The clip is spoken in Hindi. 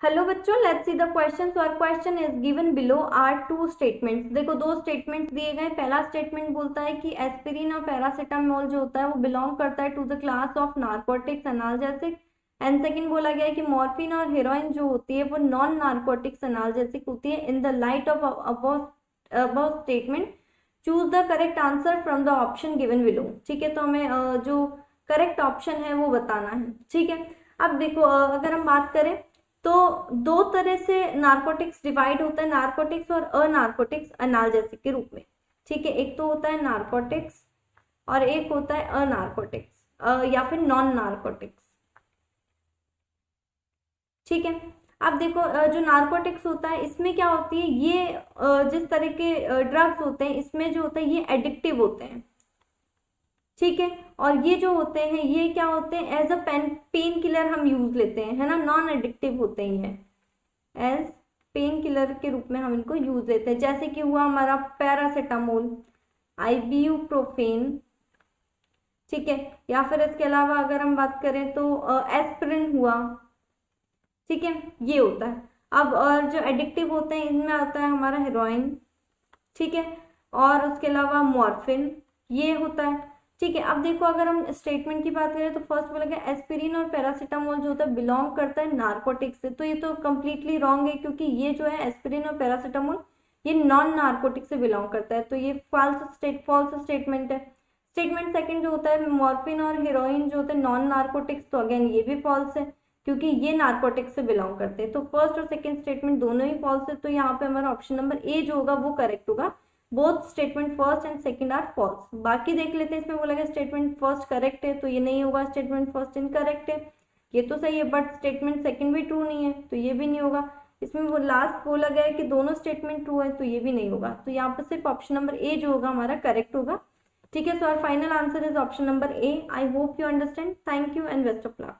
हेलो बच्चों, लेट्स सी द क्वेश्चन। और question is given below are two statements. देखो दो स्टेटमेंट्स दिए गए। पहला स्टेटमेंट बोलता है कि एस्पिरिन और पैरासीटामोल जो होता है वो बिलोंग करता है to the class of narcotics analgesic. And second बोला गया है कि मॉर्फिन और हेरोइन जो होती है वो नॉन नार्कोटिक्स एनाल्जेसिक होती है। In the light of above statement choose the correct answer from the option given below. ठीक है, तो हमें जो करेक्ट ऑप्शन है वो बताना है। ठीक है, अब देखो अगर हम बात करें तो दो तरह से नारकोटिक्स डिवाइड होता है, नारकोटिक्स और अनारकोटिक्स एनाल्जेसिक के रूप में। ठीक है, एक तो होता है नारकोटिक्स और एक होता है अनारकोटिक्स या फिर नॉन नारकोटिक्स। ठीक है, अब देखो जो नारकोटिक्स होता है इसमें क्या होती है, ये जिस तरह के ड्रग्स होते हैं इसमें जो होता है ये एडिक्टिव होते हैं। ठीक है, और ये जो होते हैं ये क्या होते हैं, एज अ पेन किलर हम यूज लेते हैं, है ना, नॉन एडिक्टिव होते हैं ये, एज पेन किलर के रूप में हम इनको यूज लेते हैं। जैसे कि हुआ हमारा पैरासीटामोल, आइब्यूप्रोफेन। ठीक है, या फिर इसके अलावा अगर हम बात करें तो एस्पिरिन हुआ। ठीक है, ये होता है। अब और जो एडिक्टिव होते हैं इनमें आता है हमारा हेरोइन। ठीक है, और उसके अलावा मॉर्फिन, ये होता है। ठीक है, अब देखो अगर हम स्टेटमेंट की बात करें तो फर्स्ट बोला गया एस्पिरिन और पैरासीटामोल जो होता है बिलोंग करता है नार्कोटिक्स से। तो ये तो कम्प्लीटली रॉन्ग है, क्योंकि ये जो है एस्पिरिन और पैरासीटामोल ये नॉन नार्कोटिक से बिलोंग करता है, तो ये फॉल्स स्टेटमेंट है। स्टेटमेंट सेकंड जो होता है मॉर्फिन और हीरोइन जो होते हैं नॉन नार्कोटिक्स, तो अगेन ये भी फॉल्स है, क्योंकि ये नार्कोटिक्स से बिलोंग करते हैं। तो फर्स्ट और सेकंड स्टेटमेंट दोनों ही फॉल्स है, तो यहाँ पे हमारा ऑप्शन नंबर ए जो होगा वो करेक्ट होगा। Both statement first and second are false. बाकी देख लेते हैं, इसमें बोला गया स्टेटमेंट फर्स्ट करेक्ट है, तो ये नहीं होगा। स्टेटमेंट फर्स्ट इनकरेक्ट है, ये तो सही है, बट स्टेटमेंट सेकंड भी ट्रू नहीं है, तो ये भी नहीं होगा। इसमें वो लास्ट बोला गया है कि दोनों स्टेटमेंट ट्रू है, तो ये भी नहीं होगा। तो यहाँ पर सिर्फ ऑप्शन नंबर ए जो होगा हमारा करेक्ट होगा। ठीक है, so our final answer is option number A. I hope you understand. Thank you and best of luck.